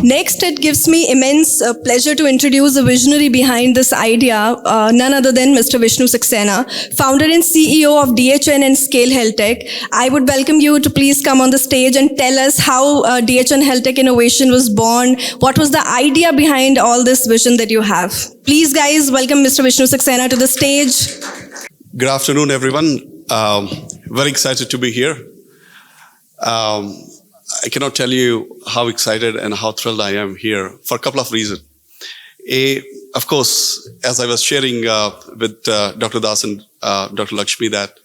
Next, it gives me immense pleasure to introduce the visionary behind this idea, none other than Mr. Vishnu Saxena, founder and CEO of DHN and ScaleHealthTech. I would welcome you to please come on the stage and tell us how DHN Healthtech Innovation was born. What was the idea behind all this vision that you have? Please, guys, welcome Mr. Vishnu Saxena to the stage. Good afternoon, everyone. Very excited to be here. I cannot tell you how excited and how thrilled I am here for a couple of reasons. Of course, as I was sharing with Dr. Das and Dr. Lakshmi that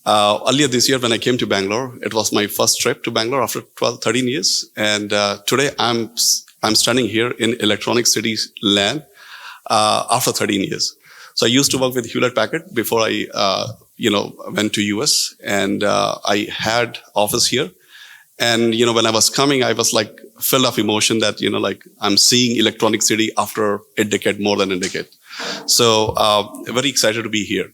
earlier this year when I came to Bangalore, it was my first trip to Bangalore after 12, 13 years. And today I'm standing here in Electronic Cities land after 13 years. So I used to work with Hewlett-Packard before I went to US, and I had office here. And, when I was coming, I was like filled of emotion that, I'm seeing Electronic City after a decade, more than a decade. So very excited to be here.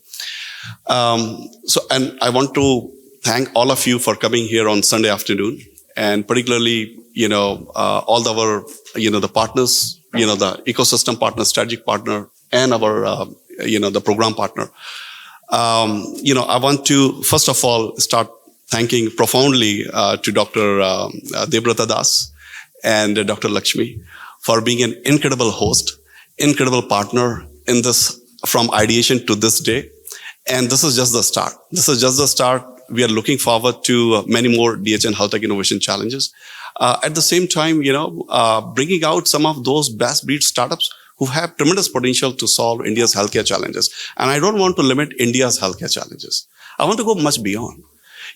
And I want to thank all of you for coming here on Sunday afternoon, and particularly, all our, the partners, the ecosystem partner, strategic partner, and our, the program partner. I want to, first of all, start thanking profoundly to Dr. Debrata Das and Dr. Lakshmi for being an incredible host, incredible partner in this from ideation to this day. And this is just the start. This is just the start. We are looking forward to many more DHN Healthtech Innovation challenges. At the same time, bringing out some of those best breed startups who have tremendous potential to solve India's healthcare challenges. And I don't want to limit India's healthcare challenges. I want to go much beyond.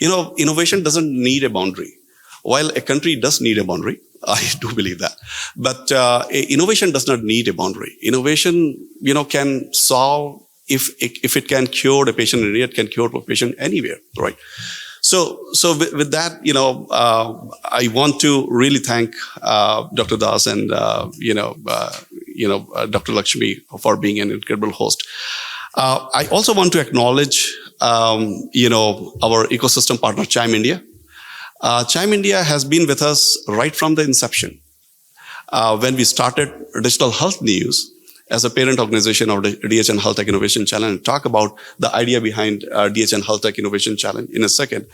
Innovation doesn't need a boundary. While a country does need a boundary, I do believe that. But innovation does not need a boundary. Innovation, can solve, if it can cure a patient in India, it can cure a patient anywhere, right? So with that, I want to really thank Dr. Das and Dr. Lakshmi for being an incredible host. I also want to acknowledge, our ecosystem partner, Chime India. Chime India has been with us right from the inception. When we started Digital Health News as a parent organization of the DHN Healthtech Innovation Challenge, and talk about the idea behind DHN Healthtech Innovation Challenge in a second.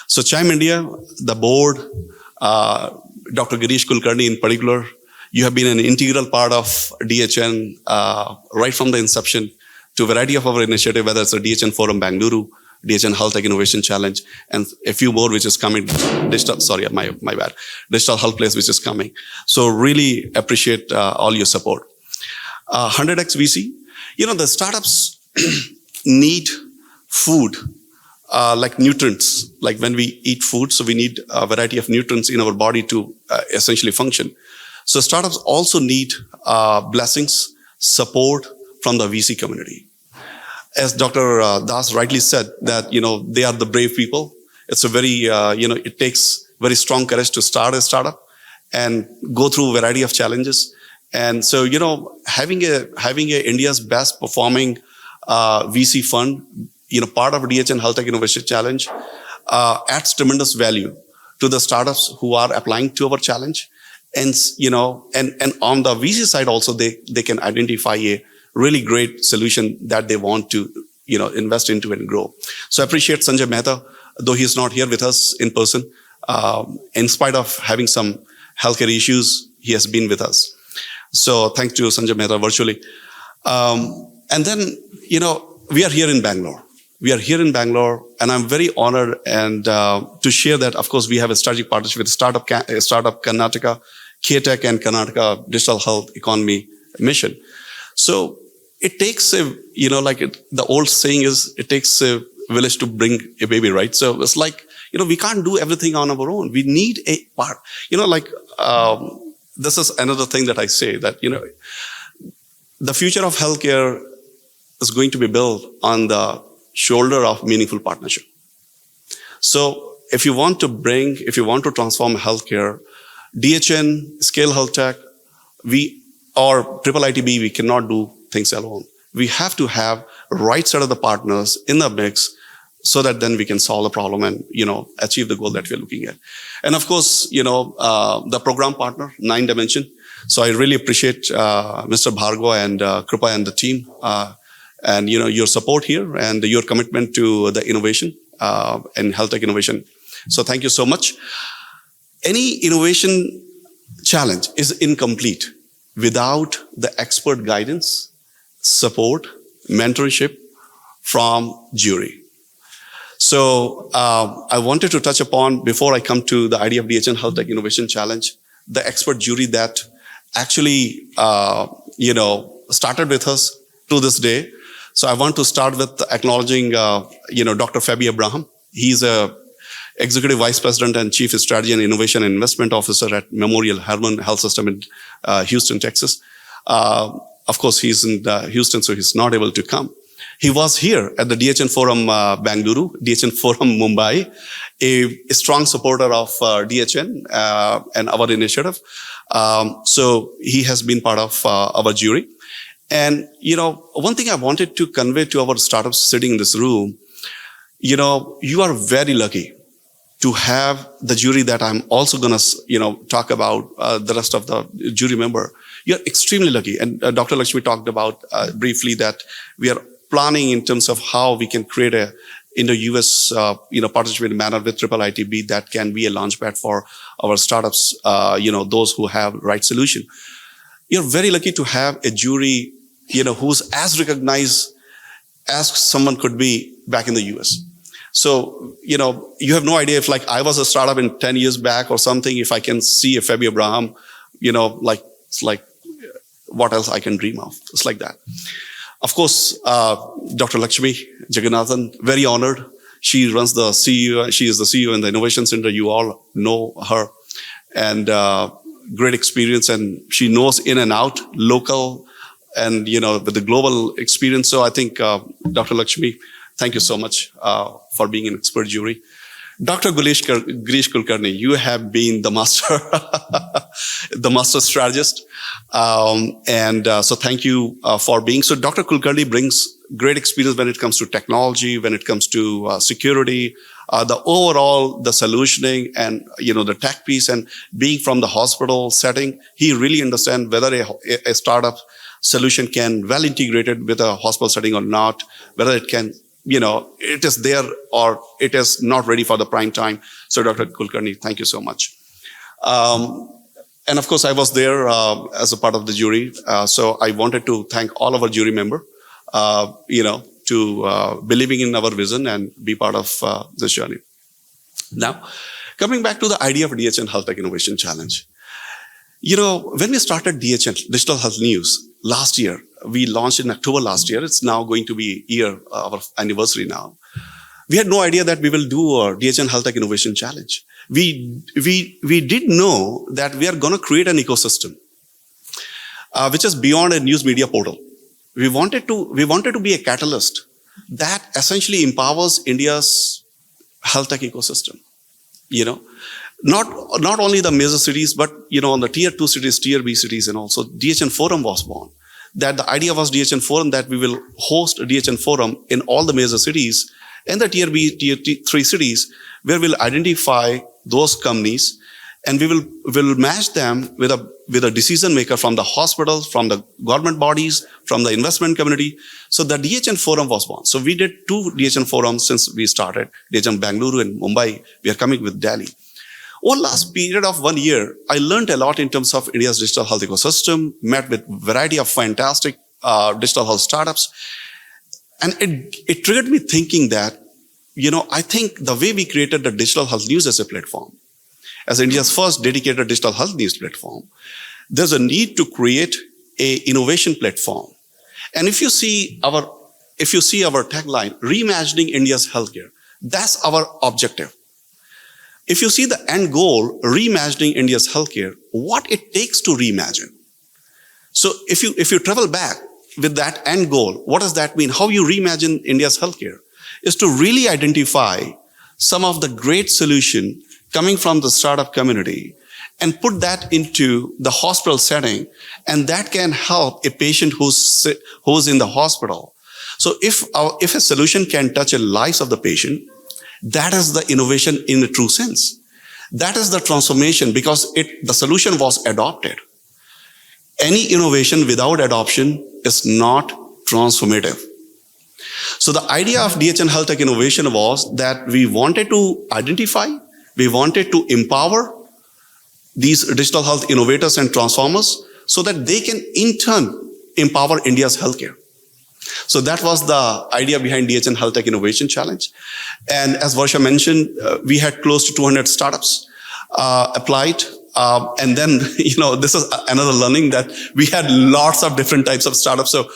So Chime India, the board, Dr. Girish Kulkarni in particular, you have been an integral part of DHN right from the inception to a variety of our initiatives, whether it's the DHN Forum Bangalore, DHN Healthtech Innovation Challenge, and a few more which is coming. Digital Health Place which is coming. So really appreciate all your support. 100x VC, the startups need food, like nutrients, like when we eat food, so we need a variety of nutrients in our body to essentially function. So startups also need blessings, support from the VC community. As Dr. Das rightly said, that, they are the brave people. It's a very, it takes very strong courage to start a startup and go through a variety of challenges. And so, having a India's best performing VC fund, part of DHN Healthtech Innovation Challenge, adds tremendous value to the startups who are applying to our challenge. And, and on the VC side also, they can identify a really great solution that they want to, invest into and grow. So I appreciate Sanjay Mehta, though he's not here with us in person. In spite of having some healthcare issues, he has been with us. So thanks to Sanjay Mehta virtually. And then, we are here in Bangalore. We are here in Bangalore, and I'm very honored and to share that, of course, we have a strategic partnership with Startup Karnataka, K-Tech and Karnataka Digital Health Economy Mission. So it takes the old saying is, it takes a village to bring a baby, right? So it's like, we can't do everything on our own. We need a part, this is another thing that I say that, the future of healthcare is going to be built on the shoulder of meaningful partnership. So if you want to transform healthcare, DHN, ScaleHealthTech, or IIITB, we cannot do things alone. We have to have right set of the partners in the mix so that then we can solve the problem and, achieve the goal that we're looking at. And of course, the program partner, 9 Dimension. So I really appreciate Mr. Bhargava and Kripa and the team, and, your support here and your commitment to the innovation and health tech innovation. So thank you so much. Any innovation challenge is incomplete without the expert guidance, support, mentorship from jury. So I wanted to touch upon, before I come to the idea of DHN Healthtech Innovation Challenge, the expert jury that actually, started with us to this day. So I want to start with acknowledging, Dr. Fabi Abraham. He's a Executive Vice President and Chief Strategy and Innovation and Investment Officer at Memorial Hermann Health System in Houston, Texas. Of course, he's in Houston, so he's not able to come. He was here at the DHN Forum Bangalore, DHN Forum Mumbai, a strong supporter of DHN and our initiative. So he has been part of our jury. And, one thing I wanted to convey to our startups sitting in this room, you are very lucky to have the jury that I'm also going to, talk about the rest of the jury member. You're extremely lucky. And Dr. Lakshmi talked about briefly that we are planning in terms of how we can create a Indo-US, participating manner with IIITB that can be a launchpad for our startups, those who have right solution. You're very lucky to have a jury, who's as recognized as someone could be back in the US. So, you have no idea if I was a startup in 10 years back or something, if I can see a Fabi Abraham, it's like what else I can dream of. It's like that. Of course, Dr. Lakshmi Jagannathan, very honored. She runs the CEO. She is the CEO in the Innovation Center. You all know her. And great experience. And she knows in and out, local and, with the global experience. So I think, Dr. Lakshmi, thank you so much for being an expert jury. Dr. Girish Kulkarni, you have been the master, the master strategist. So thank you for being. So Dr. Kulkarni brings great experience when it comes to technology, when it comes to security, the overall, the solutioning and, the tech piece and being from the hospital setting. He really understands whether a startup solution can well integrated with a hospital setting or not, whether it can, it is there or it is not ready for the prime time. So Dr. Kulkarni, thank you so much. And of course, I was there as a part of the jury. So I wanted to thank all of our jury members, to believing in our vision and be part of this journey. Now, coming back to the idea of DHN Healthtech Innovation Challenge. When we started DHN, Digital Health News, last year, we launched in October last year. It's now going to be our anniversary now. We had no idea that we will do a DHN Healthtech Innovation Challenge. We did know that we are going to create an ecosystem, which is beyond a news media portal. We wanted to be a catalyst that essentially empowers India's health tech ecosystem. Not only the major cities, but on the tier 2 cities, tier B cities, and also DHN Forum was born. That the idea was DHN Forum that we will host a DHN Forum in all the major cities and the tier B, tier 3 cities, where we'll identify those companies and we will match them with a decision maker from the hospitals, from the government bodies, from the investment community. So the DHN Forum was born. So we did 2 DHN Forums since we started, DHN Bangalore and Mumbai. We are coming with Delhi. Over the last period of 1 year, I learned a lot in terms of India's digital health ecosystem, met with a variety of fantastic digital health startups. And it triggered me thinking that, I think the way we created the Digital Health News as a platform, as India's first dedicated digital health news platform, there's a need to create a innovation platform. And if you see our tagline, reimagining India's healthcare, that's our objective. If you see the end goal, reimagining India's healthcare, what it takes to reimagine. So if you travel back with that end goal, what does that mean? How you reimagine India's healthcare is to really identify some of the great solution coming from the startup community and put that into the hospital setting, and that can help a patient who's in the hospital. So if a solution can touch the lives of the patient, that is the innovation in a true sense. That is the transformation because the solution was adopted. Any innovation without adoption is not transformative. So the idea of DHN Healthtech Innovation was that we wanted to identify, we wanted to empower these digital health innovators and transformers so that they can in turn empower India's healthcare. So that was the idea behind DHN Healthtech Innovation Challenge. And as Varsha mentioned, we had close to 200 startups applied. And then, this is another learning that we had lots of different types of startups. So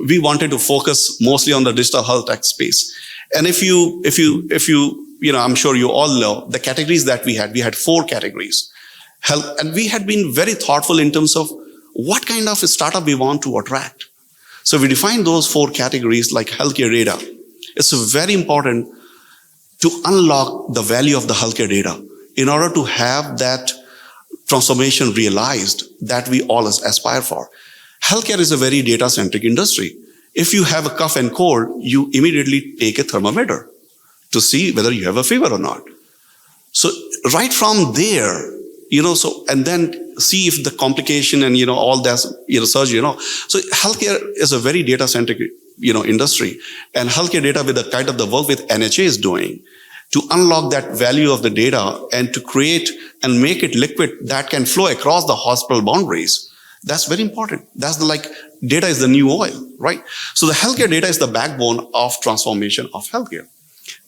we wanted to focus mostly on the digital health tech space. And if you, I'm sure you all know the categories that we had 4 categories. Health, and we had been very thoughtful in terms of what kind of a startup we want to attract. So we defined those 4 categories like healthcare data. It's very important to unlock the value of the healthcare data in order to have that transformation realized that we all aspire for. Healthcare is a very data-centric industry. If you have a cough and cold, you immediately take a thermometer to see whether you have a fever or not. So right from there, and then see if the complication and, all that, surgery, So healthcare is a very data-centric, industry. And healthcare data with the kind of the work with NHA is doing to unlock that value of the data and to create and make it liquid that can flow across the hospital boundaries. That's very important. That's data is the new oil, right? So the healthcare data is the backbone of transformation of healthcare.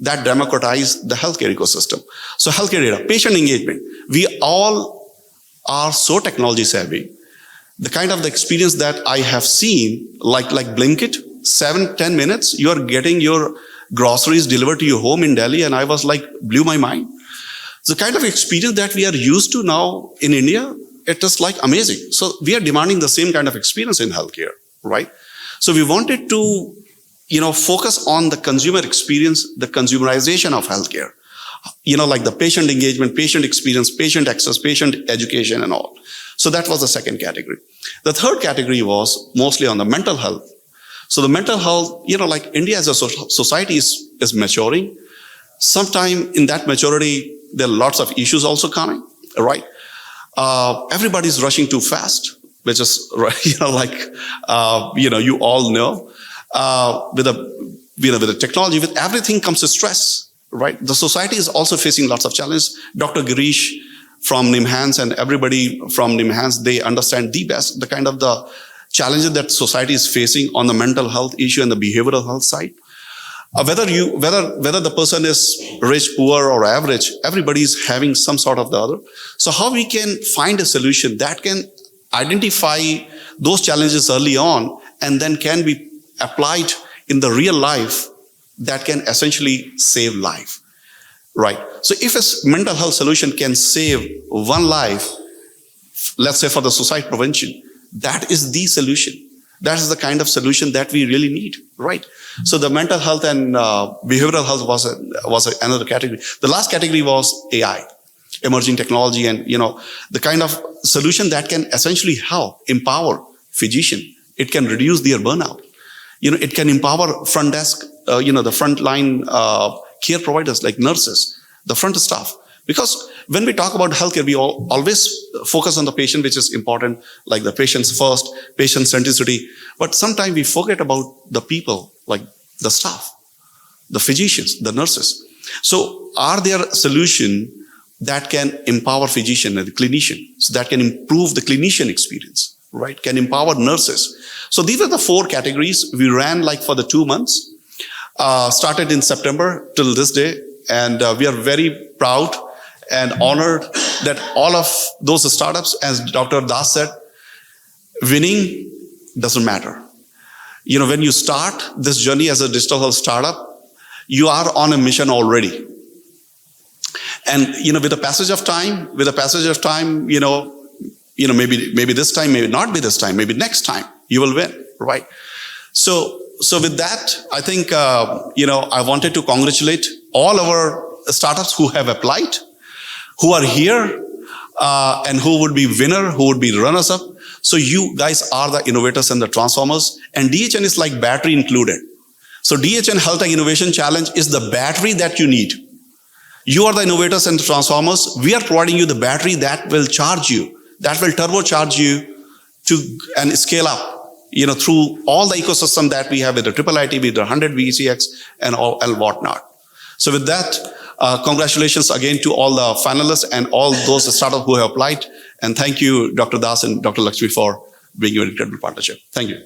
That democratize the healthcare ecosystem. So healthcare data, patient engagement. We all are so technology savvy. The kind of the experience that I have seen, like Blinkit, 7-10 minutes, you are getting your groceries delivered to your home in Delhi, and I was blew my mind. The kind of experience that we are used to now in India, it is amazing. So we are demanding the same kind of experience in healthcare, right? So we wanted to focus on the consumer experience, the consumerization of healthcare, like the patient engagement, patient experience, patient access, patient education and all. So that was the second category. The third category was mostly on the mental health. So the mental health, India as a society is maturing. Sometime in that maturity, there are lots of issues also coming, right? Everybody's rushing too fast, which is, you all know. With the technology, with everything comes to stress, right? The society is also facing lots of challenges. Dr. Girish from NIMHANS and everybody from NIMHANS, they understand the best, the kind of the challenges that society is facing on the mental health issue and the behavioral health side. Whether the person is rich, poor, or average, everybody is having some sort of the other. So how we can find a solution that can identify those challenges early on and then can be applied in the real life that can essentially save life, right? So if a mental health solution can save one life, let's say for the suicide prevention, that is the solution. That is the kind of solution that we really need, right? So the mental health and behavioral health was another category. The last category was AI, emerging technology, and the kind of solution that can essentially help empower physician. It can reduce their burnout. It can empower front desk, the front line care providers like nurses, the front staff. Because when we talk about healthcare, we always focus on the patient, which is important, like the patient's first, patient centricity. But sometimes we forget about the people, like the staff, the physicians, the nurses. So are there solutions that can empower physician and the clinician, so that can improve the clinician experience, right? Can empower nurses. So these are the 4 categories. We ran for the 2 months, started in September till this day. And we are very proud and honored that all of those startups, as Dr. Das said, winning doesn't matter. When you start this journey as a digital health startup, you are on a mission already. And, with the passage of time, maybe this time, maybe not be this time, maybe next time, you will win, right? So with that, I think, I wanted to congratulate all our startups who have applied, who are here, and who would be winner, who would be runners up. So you guys are the innovators and the transformers, and DHN is like battery included. So DHN Healthtech Innovation Challenge is the battery that you need. You are the innovators and the transformers. We are providing you the battery that will charge you, that will turbocharge you and scale up, through all the ecosystem that we have with the IIIT, with the 100 VCX and whatnot. So with that, congratulations again to all the finalists and all those startups who have applied. And thank you, Dr. Das and Dr. Lakshmi, for bringing your incredible partnership. Thank you.